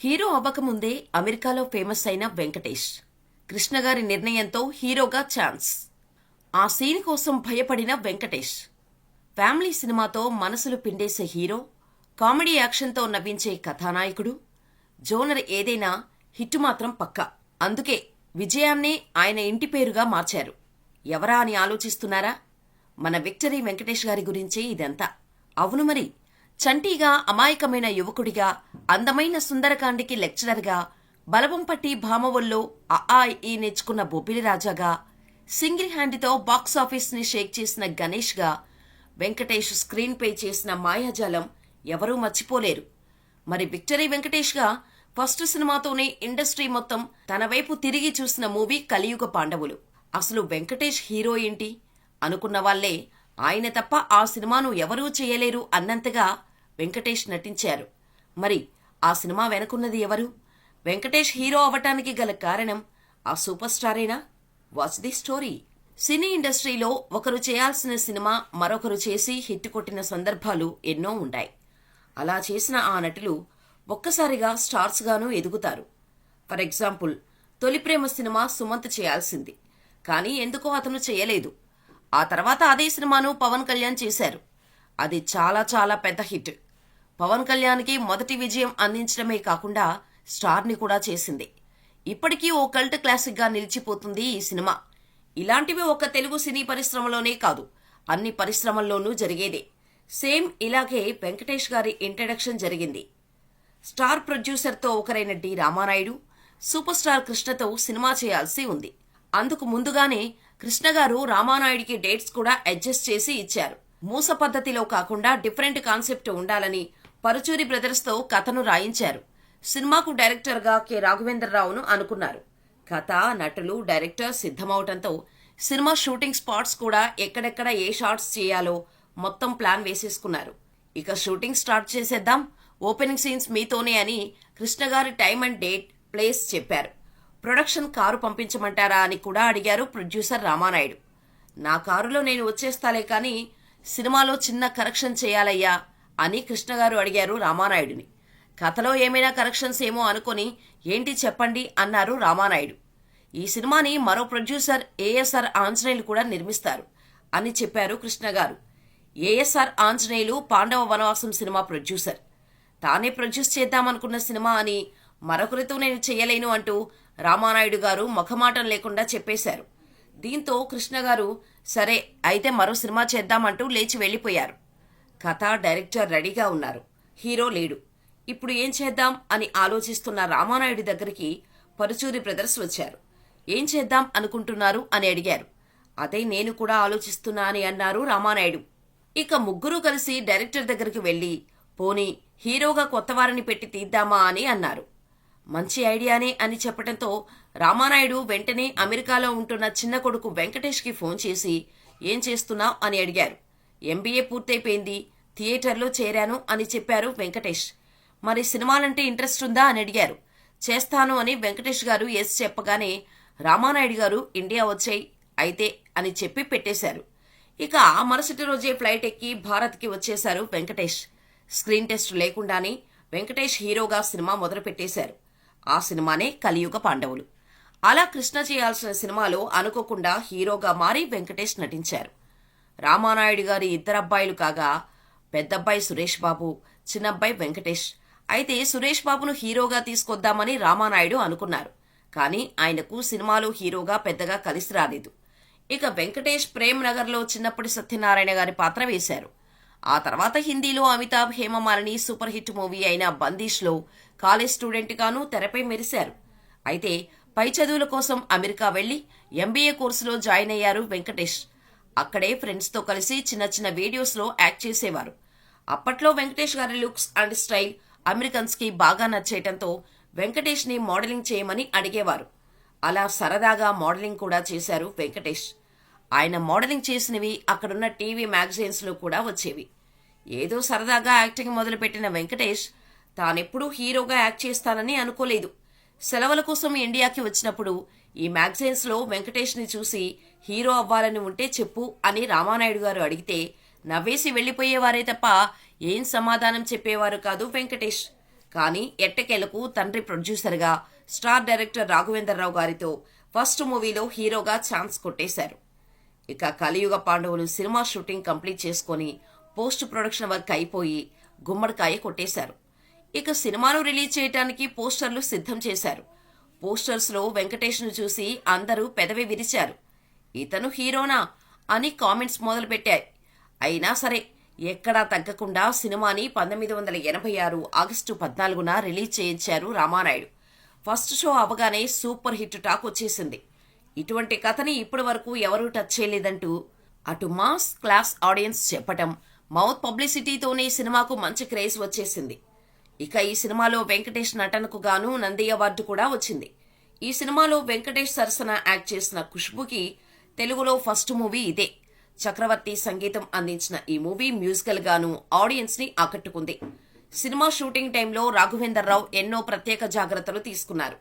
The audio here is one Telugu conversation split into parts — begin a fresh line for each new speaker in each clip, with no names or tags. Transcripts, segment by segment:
హీరో అవ్వకముందే అమెరికాలో ఫేమస్ అయిన వెంకటేష్ కృష్ణగారి నిర్ణయంతో హీరోగా ఛాన్స్. ఆ సీన్ కోసం భయపడిన వెంకటేష్ ఫ్యామిలీ సినిమాతో మనసులు పిండేసే హీరో, కామెడీ యాక్షన్తో నవ్వించే కథానాయకుడు. జోనర్ ఏదైనా హిట్ మాత్రం పక్కా. అందుకే విజయాన్నే ఆయన ఇంటి పేరుగా మార్చారు. ఎవరా అని ఆలోచిస్తున్నారా? మన విక్టరీ వెంకటేష్ గారి గురించి ఇదంతా. అవును మరి, చంటీగా అమాయకమైన యువకుడిగా, అందమైన సుందరకాండికి లెక్చరర్గా, బలవం పట్టి భామవల్లో ఈ నేర్చుకున్న బొబ్బిలి రాజాగా, సింగిల్ హ్యాండ్తో బాక్సాఫీస్ని షేక్ చేసిన గణేష్గా, వెంకటేష్ స్క్రీన్ పే చేసిన మాయాజాలం ఎవరూ మర్చిపోలేరు. మరి విక్టరీ వెంకటేష్గా ఫస్ట్ సినిమాతోనే ఇండస్ట్రీ మొత్తం తన వైపు తిరిగి చూసిన మూవీ కలియుగ పాండవులు. అసలు వెంకటేష్ హీరో ఏంటి అనుకున్న వాళ్లే ఆయన తప్ప ఆ సినిమాను ఎవరూ చేయలేరు అన్నంతగా వెంకటేష్ నటించారు. మరి ఆ సినిమా వెనుకున్నది ఎవరు? వెంకటేష్ హీరో అవటానికి గల కారణం ఆ సూపర్ స్టారేనా? What's the story? సినీ ఇండస్ట్రీలో ఒకరు చేయాల్సిన సినిమా మరొకరు చేసి హిట్ కొట్టిన సందర్భాలు ఎన్నో ఉన్నాయి. అలా చేసిన ఆ నటులు ఒక్కసారిగా స్టార్స్గానూ ఎదుగుతారు. ఫర్ ఎగ్జాంపుల్, తొలి ప్రేమ సినిమా సుమంత్ చేయాల్సింది, కానీ ఎందుకో అతను చేయలేదు. ఆ తర్వాత అదే సినిమాను పవన్ కళ్యాణ్ చేశారు. అది చాలా చాలా పెద్ద హిట్. పవన్ కళ్యాణ్కి మొదటి విజయం అందించడమే కాకుండా స్టార్ని కూడా చేసింది. ఇప్పటికీ ఓ కల్ట్ క్లాసిక్గా నిలిచిపోతుంది ఈ సినిమా. ఇలాంటివి ఒక తెలుగు సినీ పరిశ్రమలోనే కాదు, అన్ని పరిశ్రమల్లోనూ జరిగేదే. సేమ్ ఇలాగే వెంకటేష్ గారి ఇంట్రడక్షన్ జరిగింది. స్టార్ ప్రొడ్యూసర్తో ఒకరైన డి రామానాయుడు సూపర్ స్టార్ కృష్ణతో సినిమా చేయాల్సి ఉంది. అందుకు ముందుగానే కృష్ణగారు రామానాయుడికి డేట్స్ కూడా అడ్జస్ట్ చేసి ఇచ్చారు. మూస పద్ధతిలో కాకుండా డిఫరెంట్ కాన్సెప్ట్ ఉండాలని పరుచూరి బ్రదర్స్తో కథను రాయించారు. సినిమాకు డైరెక్టర్గా కె రాఘవేంద్రరావును అనుకున్నారు. కథ, నటులు, డైరెక్టర్ సిద్ధమవటంతో సినిమా షూటింగ్ స్పాట్స్ కూడా ఎక్కడెక్కడ ఏ షాట్స్ చేయాలో మొత్తం ప్లాన్ వేసేసుకున్నారు. ఇక షూటింగ్ స్టార్ట్ చేసేద్దాం, ఓపెనింగ్ సీన్స్ మీతోనే అని కృష్ణగారి టైం అండ్ డేట్, ప్లేస్ చెప్పారు. ప్రొడక్షన్ కారు పంపించమంటారా అని కూడా అడిగారు ప్రొడ్యూసర్ రామానాయుడు. నా కారులో నేను వచ్చేస్తాలే కానీ సినిమాలో చిన్న కరెక్షన్ చేయాలయ్యా అని కృష్ణగారు అడిగారు రామానాయుడిని. కథలో ఏమైనా కరెక్షన్స్ ఏమో అనుకొని ఏంటి చెప్పండి అన్నారు రామానాయుడు. ఈ సినిమాని మరో ప్రొడ్యూసర్ ఏఎస్ఆర్ ఆంజనేయులు కూడా నిర్మిస్తారు అని చెప్పారు కృష్ణగారు. ఏఎస్ఆర్ ఆంజనేయులు పాండవ వనవాసం సినిమా ప్రొడ్యూసర్. తానే ప్రొడ్యూస్ చేద్దామనుకున్న సినిమా అని మరొకరితో నేను చేయలేను అంటూ రామానాయుడు గారు ముఖమాటం లేకుండా చెప్పేశారు. దీంతో కృష్ణగారు సరే అయితే మరో సినిమా చేద్దామంటూ లేచి వెళ్లిపోయారు. కథ, డైరెక్టర్ రెడీగా ఉన్నారు, హీరో లేడు. ఇప్పుడు ఏం చేద్దాం అని ఆలోచిస్తున్న రామానాయుడి దగ్గరికి పరుచూరి బ్రదర్స్ వచ్చారు. ఏం చేద్దాం అనుకుంటున్నారు అని అడిగారు. అదే నేను కూడా ఆలోచిస్తున్నా అని అన్నారు రామానాయుడు. ఇక ముగ్గురు కలిసి డైరెక్టర్ దగ్గరికి వెళ్లి పోనీ హీరోగా కొత్తవారిని పెట్టి తీద్దామా అని అన్నారు. మంచి ఐడియానే అని చెప్పడంతో రామానాయుడు వెంటనే అమెరికాలో ఉంటున్న చిన్న కొడుకు వెంకటేష్కి ఫోన్ చేసి ఏం చేస్తున్నావు అని అడిగారు. ఎంబీఏ పూర్తయిపోయింది, థియేటర్లో చేరాను అని చెప్పారు వెంకటేష్. మరి సినిమాలంటే ఇంట్రెస్ట్ ఉందా అని అడిగారు. చేస్తాను అని వెంకటేష్ గారు ఎస్ చెప్పగానే రామానాయుడు గారు ఇండియా వచ్చాయి అయితే అని చెప్పి పెట్టేశారు. ఇక ఆ మరుసటి రోజే ఫ్లైట్ ఎక్కి భారత్కి వచ్చేశారు వెంకటేష్. స్క్రీన్ టెస్ట్ లేకుండానే వెంకటేష్ హీరోగా సినిమా మొదలుపెట్టేశారు. ఆ సినిమానే కలియుగ పాండవులు. అలా కృష్ణ చేయాల్సిన సినిమాలో అనుకోకుండా హీరోగా మారి వెంకటేష్ నటించారు. రామానాయుడు గారి ఇద్దరబ్బాయిలు కాగా పెద్దబ్బాయి సురేష్ బాబు, చిన్నబ్బాయి వెంకటేష్. అయితే సురేష్ బాబును హీరోగా తీసుకొద్దామని రామానాయుడు అనుకున్నారు. కానీ ఆయనకు సినిమాలో హీరోగా పెద్దగా కలిసి రాలేదు. ఇక వెంకటేష్ ప్రేమ్ నగర్లో చిన్నప్పటి సత్యనారాయణ గారి పాత్ర వేశారు. ఆ తర్వాత హిందీలో Amitabh, Hema Malini super hit movie అయిన బందీష్లో కాలేజ్ స్టూడెంట్గానూ తెరపై మెరిశారు. అయితే పై చదువుల కోసం అమెరికా వెళ్లి ఎంబీఏ కోర్సులో జాయిన్ అయ్యారు వెంకటేష్. అక్కడే ఫ్రెండ్స్తో కలిసి చిన్న చిన్న వీడియోస్లో యాక్ట్ చేసేవారు. అప్పట్లో వెంకటేష్ గారి లుక్స్ అండ్ స్టైల్ అమెరికన్స్కి బాగా నచ్చేయటంతో వెంకటేష్ని మోడలింగ్ చేయమని అడిగేవారు. అలా సరదాగా మోడలింగ్ కూడా చేశారు వెంకటేష్. ఆయన మోడలింగ్ చేసినవి అక్కడున్న టీవీ మ్యాగజైన్స్లో కూడా వచ్చేవి. ఏదో సరదాగా యాక్టింగ్ మొదలుపెట్టిన వెంకటేష్ తానెప్పుడూ హీరోగా యాక్ట్ చేస్తానని అనుకోలేదు. సెలవుల కోసం ఇండియాకి వచ్చినప్పుడు ఈ మ్యాగజైన్స్లో వెంకటేష్ని చూసి హీరో అవ్వాలని ఉంటే చెప్పు అని రామానాయుడు గారు అడిగితే నవ్వేసి వెళ్లిపోయేవారే తప్ప ఏం సమాధానం చెప్పేవారు కాదు వెంకటేష్. కానీ ఎట్టకేలకు తండ్రి ప్రొడ్యూసర్గా స్టార్ డైరెక్టర్ రాఘవేంద్రరావు గారితో ఫస్ట్ మూవీలో హీరోగా ఛాన్స్ కొట్టేశారు. ఇక కలియుగ పాండవులు సినిమా షూటింగ్ కంప్లీట్ చేసుకుని పోస్ట్ ప్రొడక్షన్ వర్క్ అయిపోయి గుమ్మడికాయ కొట్టేశారు. ఇక సినిమాను రిలీజ్ చేయడానికి పోస్టర్లు సిద్ధం చేశారు. పోస్టర్స్ లో వెంకటేష్ ను చూసి అందరూ పెదవి విరిచారు. ఇతను హీరోనా అని కామెంట్స్ మొదలుపెట్టాయి. అయినా సరే ఎక్కడా తగ్గకుండా సినిమాని 1986 ఆగస్టు 14న రిలీజ్ చేయించారు రామానాయుడు. ఫస్ట్ షో అవగానే సూపర్ హిట్ టాక్ వచ్చేసింది. ఇటువంటి కథని ఇప్పటి వరకు ఎవరూ టచ్ చేయలేదంటూ అటు మాస్ క్లాస్ ఆడియన్స్ చెప్పటం, మౌత్ పబ్లిసిటీతోనే సినిమాకు మంచి క్రేజ్ వచ్చేసింది. ఇక ఈ సినిమాలో వెంకటేష్ నటనకు గాను నంది అవార్డు కూడా వచ్చింది. ఈ సినిమాలో వెంకటేష్ సరసన యాక్ట్ చేసిన ఖుష్బుకి తెలుగులో ఫస్ట్ మూవీ ఇదే. చక్రవర్తి సంగీతం అందించిన ఈ మూవీ మ్యూజికల్ గాను ఆడియన్స్ ని ఆకట్టుకుంది. సినిమా షూటింగ్ టైంలో రాఘవేంద్రరావు ఎన్నో ప్రత్యేక జాగ్రత్తలు తీసుకున్నారు.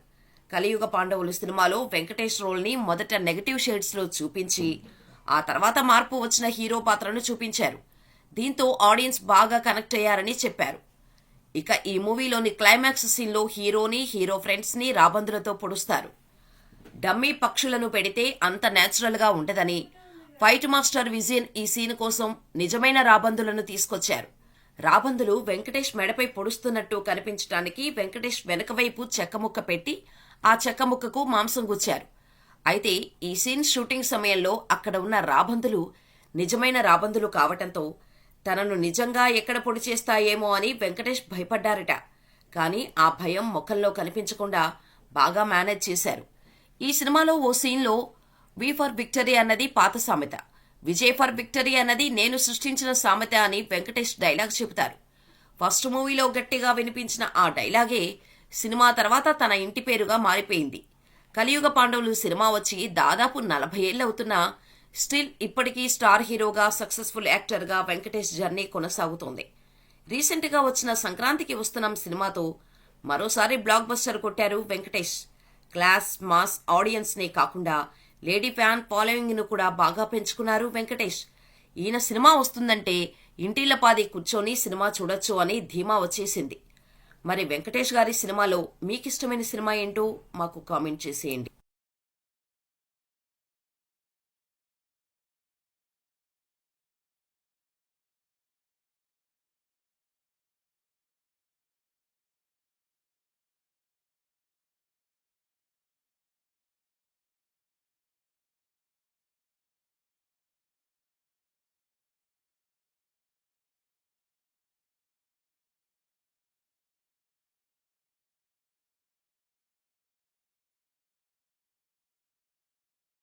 కలియుగ పాండవులు సినిమాలో వెంకటేష్ రోల్ ని మొదట నెగటివ్ షేడ్స్ లో చూపించి ఆ తర్వాత మార్పు వచ్చిన హీరో పాత్రను చూపించారు. దీంతో ఆడియన్స్ బాగా కనెక్ట్ అయ్యారని చెప్పారు. ఇక ఈ మూవీలోని క్లైమాక్స్ సీన్ లో హీరోని హీరో ఫ్రెండ్స్ ని రాబందులతో పొడుస్తారు. డమ్మీ పక్షులను పెడితే అంత నేచురల్ గా ఉండదని ఫైట్ మాస్టర్ విజయన్ ఈ సీన్ కోసం నిజమైన రాబందులను తీసుకొచ్చారు. రాబందులు వెంకటేష్ మెడపై పొడుస్తున్నట్టు కనిపించడానికి వెంకటేష్ వెనకవైపు చెక్కముక్క పెట్టి ఆ చెక్కముక్కకు మాంసం గుచ్చారు. అయితే ఈ సీన్ షూటింగ్ సమయంలో అక్కడ ఉన్న రాబందులు నిజమైన రాబందులు కావటంతో తనను నిజంగా ఎక్కడ పొడి చేస్తాయేమో అని వెంకటేష్ భయపడ్డారట. కానీ ఆ భయం ముఖంలో కనిపించకుండా బాగా మేనేజ్ చేశారు. ఈ సినిమాలో ఓ సీన్లో వి ఫర్ విక్టరీ అన్నది పాత సామెత, విజయ్ ఫర్ విక్టరీ అన్నది నేను సృష్టించిన సామెత అని వెంకటేష్ డైలాగ్ చెబుతారు. ఫస్ట్ మూవీలో గట్టిగా వినిపించిన ఆ డైలాగే సినిమా తర్వాత తన ఇంటి పేరుగా మారిపోయింది. కలియుగ పాండవులు సినిమా వచ్చి దాదాపు 40 ఏళ్లవుతున్నా స్టిల్ ఇప్పటికీ స్టార్ హీరోగా సక్సెస్ఫుల్ యాక్టర్గా వెంకటేష్ జర్నీ కొనసాగుతోంది. రీసెంట్ గా వచ్చిన సంక్రాంతికి వస్తున్నాం సినిమాతో మరోసారి బ్లాక్ బస్టర్ కొట్టారు వెంకటేష్. క్లాస్ మాస్ ఆడియన్స్ నే కాకుండా లేడీ ఫ్యాన్ ఫాలోయింగ్ ను కూడా బాగా పెంచుకున్నారు వెంకటేష్. ఈయన సినిమా వస్తుందంటే ఇంటిల్లపాది కూర్చొని సినిమా చూడొచ్చు అని ధీమా వచ్చేసింది. మరి వెంకటేష్ గారి సినిమాలో మీకిష్టమైన సినిమా ఏంటో మాకు కామెంట్ చేసేయండి.